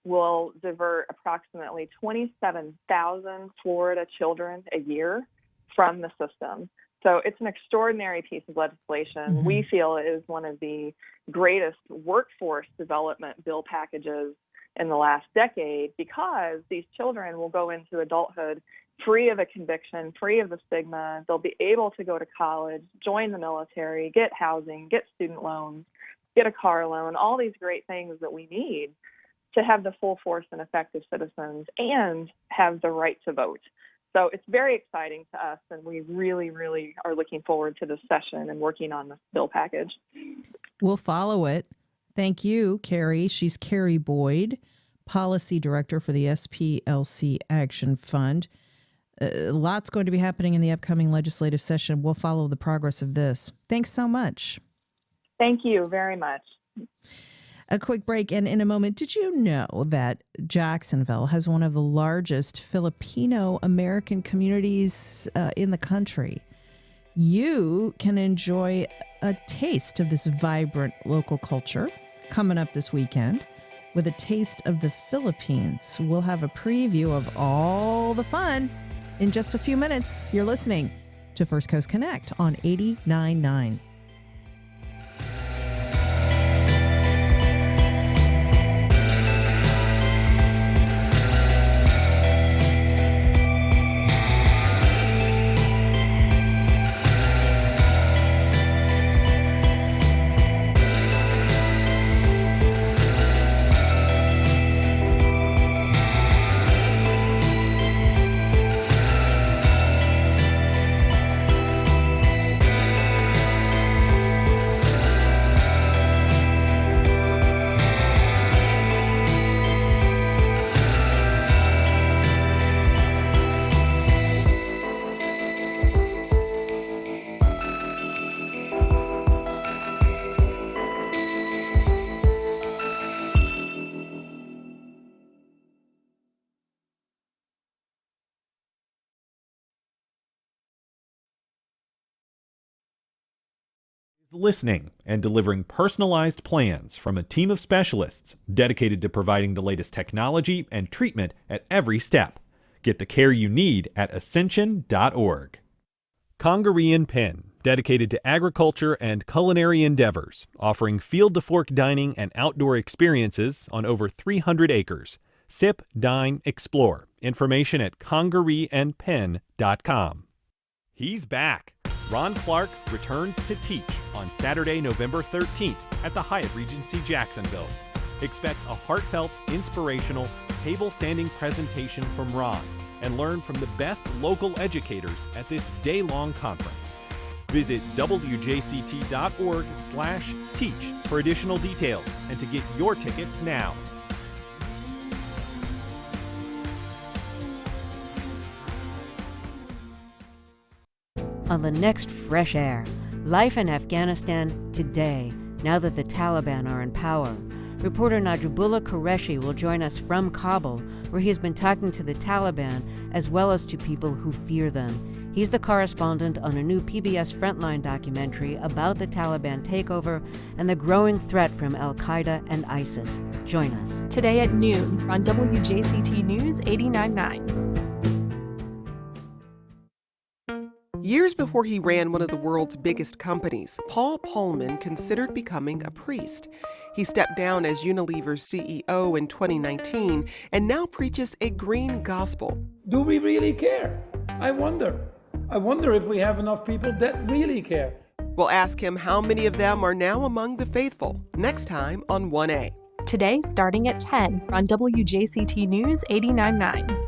[SPEAKER 4] will divert approximately 27,000 Florida children a year from the system. So it's an extraordinary piece of legislation. We feel it is one of the greatest workforce development bill packages in the last decade, because these children will go into adulthood free of a conviction, free of the stigma. They'll be able to go to college, join the military, get housing, get student loans, get a car loan, all these great things that we need to have the full force and effective citizens and have the right to vote. So it's very exciting to us, and we really, really are looking forward to this session and working on this bill package.
[SPEAKER 2] We'll follow it. Thank you, Carrie. She's Carrie Boyd, Policy Director for the SPLC Action Fund. Lots going to be happening in the upcoming legislative session. We'll follow the progress of this. Thanks so much.
[SPEAKER 4] Thank you very much.
[SPEAKER 2] A quick break, and in a moment, did you know that Jacksonville has one of the largest Filipino American communities in the country? You can enjoy a taste of this vibrant local culture coming up this weekend with a taste of the Philippines. We'll have a preview of all the fun in just a few minutes. You're listening to First Coast Connect on 89.9.
[SPEAKER 3] Listening and delivering personalized plans from a team of specialists dedicated to providing the latest technology and treatment at every step. Get the care you need at ascension.org. Congaree & Penn, dedicated to agriculture and culinary endeavors, offering field-to-fork dining and outdoor experiences on over 300 acres. Sip, dine, explore. Information at congareeandpenn.com. He's back. Ron Clark returns to teach on Saturday, November 13th at the Hyatt Regency Jacksonville. Expect a heartfelt, inspirational, table-standing presentation from Ron and learn from the best local educators at this day-long conference. Visit wjct.org/teach for additional details and to get your tickets now.
[SPEAKER 5] On the next Fresh Air, life in Afghanistan today, now that the Taliban are in power. Reporter Najibullah Qureshi will join us from Kabul, where he has been talking to the Taliban as well as to people who fear them. He's the correspondent on a new PBS Frontline documentary about the Taliban takeover and the growing threat from Al-Qaeda and ISIS. Join us.
[SPEAKER 9] Today at noon on WJCT News 89.9.
[SPEAKER 6] Years before he ran one of the world's biggest companies, Paul Polman considered becoming a priest. He stepped down as Unilever's CEO in 2019 and now preaches a green gospel.
[SPEAKER 23] Do we really care? I wonder if we have enough people that really care.
[SPEAKER 6] We'll ask him how many of them are now among the faithful, next time on 1A.
[SPEAKER 9] Today, starting at 10 on WJCT News 89.9.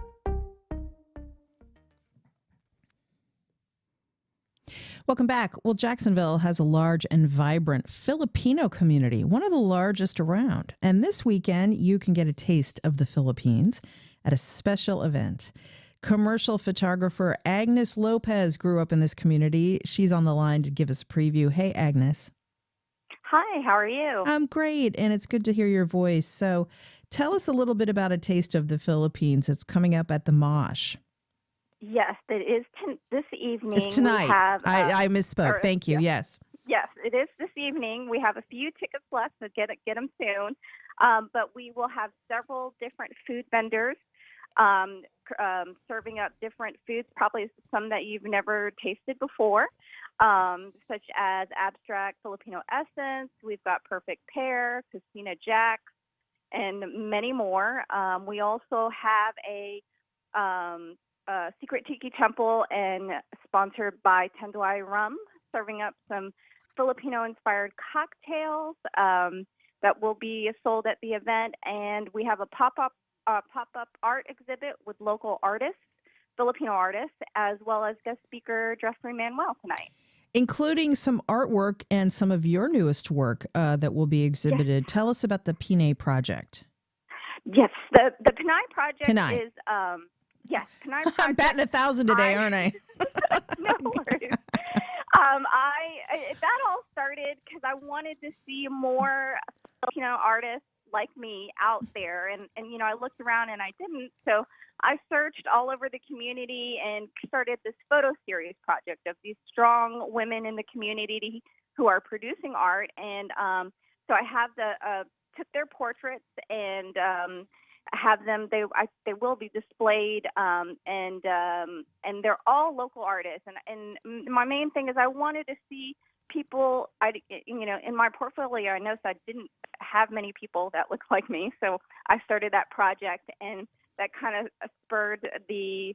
[SPEAKER 2] Welcome back. Well, Jacksonville has a large and vibrant Filipino community, one of the largest around. And this weekend, you can get a taste of the Philippines at a special event. Commercial photographer Agnes Lopez grew up in this community. She's on the line to give us a preview. Hey, Agnes.
[SPEAKER 24] Hi, how are you?
[SPEAKER 2] I'm great, and it's good to hear your voice. So tell us a little bit about a taste of the Philippines. It's coming up at the Mosh.
[SPEAKER 24] Yes, it is this evening.
[SPEAKER 2] It's tonight.
[SPEAKER 24] We have,
[SPEAKER 2] I misspoke.
[SPEAKER 24] or-
[SPEAKER 2] Thank you.
[SPEAKER 24] yeah.
[SPEAKER 2] Yes.
[SPEAKER 24] Yes, it is this evening. We have a few tickets left, so get them soon. But we will have several different food vendors serving up different foods, probably some that you've never tasted before, such as Abstract Filipino Essence. We've got Perfect Pear, Casina Jack's, and many more. We also have a Secret Tiki Temple and sponsored by Tanduay Rum, serving up some Filipino-inspired cocktails that will be sold at the event. And we have a pop-up art exhibit with local artists, Filipino artists, as well as guest speaker Jeffrey Manuel tonight.
[SPEAKER 2] Including some artwork and some of your newest work that will be exhibited. Yes. Tell us about the Pinay Project.
[SPEAKER 24] Yes, the Pinay Project
[SPEAKER 2] Pinay.
[SPEAKER 24] is, yes, Pinay Project.
[SPEAKER 2] I'm batting 1,000 today, aren't I?
[SPEAKER 24] No worries. That all started because I wanted to see more Filipino artists like me out there, and I looked around and I didn't, so I searched all over the community and started this photo series project of these strong women in the community who are producing art, and so I have took their portraits and have them. They will be displayed, and they're all local artists. And my main thing is I wanted to see people. In my portfolio, I noticed I didn't have many people that look like me, so I started that project, and that kind of spurred the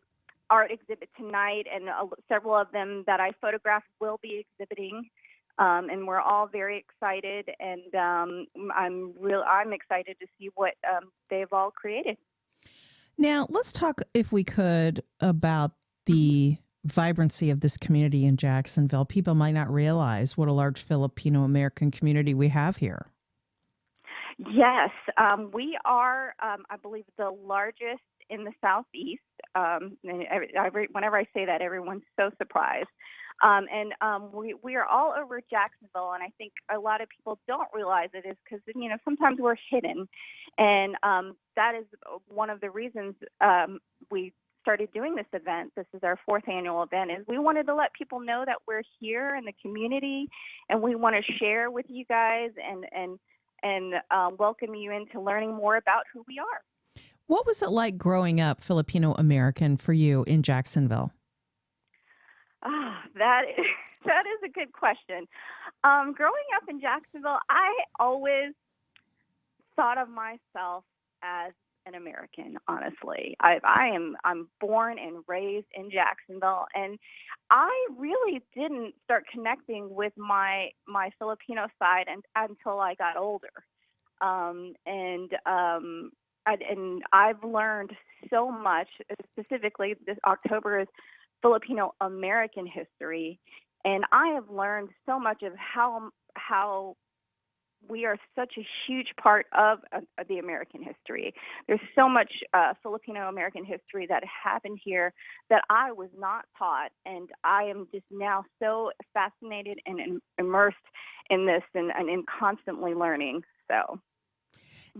[SPEAKER 24] art exhibit tonight. And several of them that I photographed will be exhibiting. And we're all very excited, and I'm excited to see what they've all created.
[SPEAKER 2] Now, let's talk, if we could, about the vibrancy of this community in Jacksonville. People might not realize what a large Filipino American community we have here.
[SPEAKER 24] Yes, we are, I believe, the largest in the Southeast. Whenever I say that, everyone's so surprised. We are all over Jacksonville, and I think a lot of people don't realize it is because, sometimes we're hidden. And that is one of the reasons we started doing this event. This is our 4th annual event, is we wanted to let people know that we're here in the community, and we want to share with you guys and welcome you into learning more about who we are.
[SPEAKER 2] What was it like growing up Filipino American for you in Jacksonville?
[SPEAKER 24] That is a good question. Growing up in Jacksonville, I always thought of myself as an American. Honestly, I'm born and raised in Jacksonville, and I really didn't start connecting with my Filipino side until I got older. And I've learned so much. Specifically, this October is Filipino American history, and I have learned so much of how we are such a huge part of the American history. There's so much Filipino American history that happened here that I was not taught, and I am just now so fascinated and immersed in this and in constantly learning. So.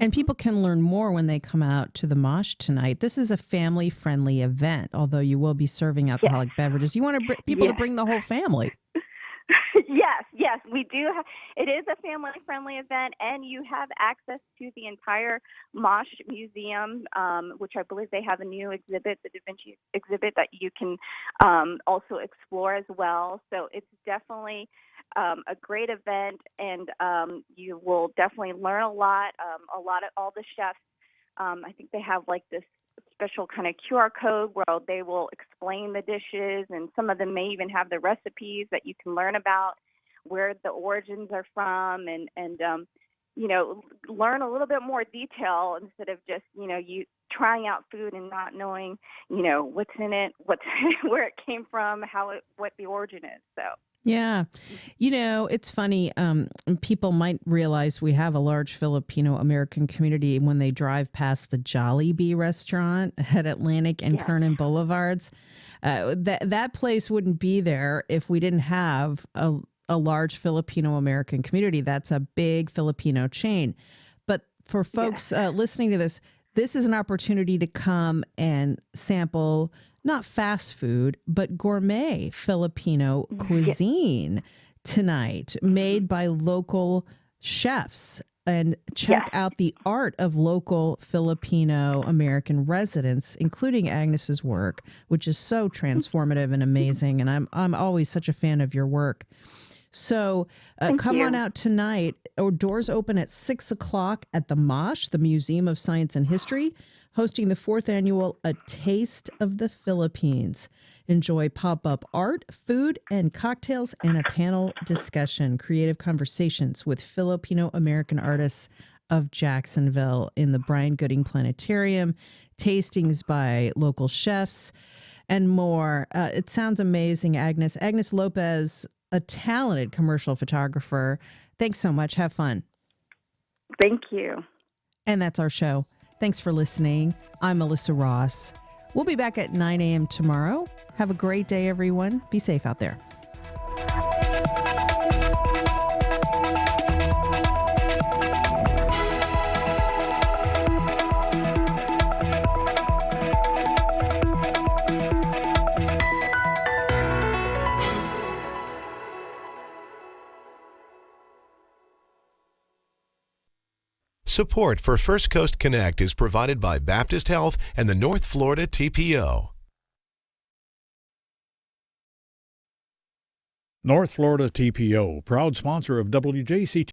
[SPEAKER 2] And people can learn more when they come out to the Mosh tonight. This is a family-friendly event, although you will be serving alcoholic beverages. You want people to bring the whole family.
[SPEAKER 24] Yes, we do. It is a family-friendly event, and you have access to the entire Mosh Museum, which I believe they have a new exhibit, the Da Vinci exhibit, that you can also explore as well. So it's definitely a great event, and you will definitely learn a lot. All the chefs, I think they have like this special kind of QR code where they will explain the dishes, and some of them may even have the recipes that you can learn about where the origins are from, and learn a little bit more detail instead of just you trying out food and not knowing what's in it, where it came from, what the origin is. So.
[SPEAKER 2] Yeah. It's funny. People might realize we have a large Filipino American community when they drive past the Jollibee restaurant at Atlantic and Kernan Boulevards. That place wouldn't be there if we didn't have a large Filipino American community. That's a big Filipino chain. But for folks listening to this is an opportunity to come and sample not fast food, but gourmet Filipino cuisine tonight, made by local chefs. And check out the art of local Filipino American residents, including Agnes's work, which is so transformative and amazing. And I'm always such a fan of your work. So come on out tonight. Or doors open at 6 o'clock at the MOSH, the Museum of Science and History, hosting the 4th annual A Taste of the Philippines. Enjoy pop-up art, food, and cocktails, and a panel discussion, creative conversations with Filipino American artists of Jacksonville in the Brian Gooding Planetarium, tastings by local chefs, and more. It sounds amazing, Agnes. Agnes Lopez, a talented commercial photographer. Thanks so much. Have fun.
[SPEAKER 24] Thank you.
[SPEAKER 2] And that's our show. Thanks for listening. I'm Melissa Ross. We'll be back at 9 a.m. tomorrow. Have a great day, everyone. Be safe out there.
[SPEAKER 7] Support for First Coast Connect is provided by Baptist Health and the North Florida TPO.
[SPEAKER 8] North Florida TPO, proud sponsor of WJCT.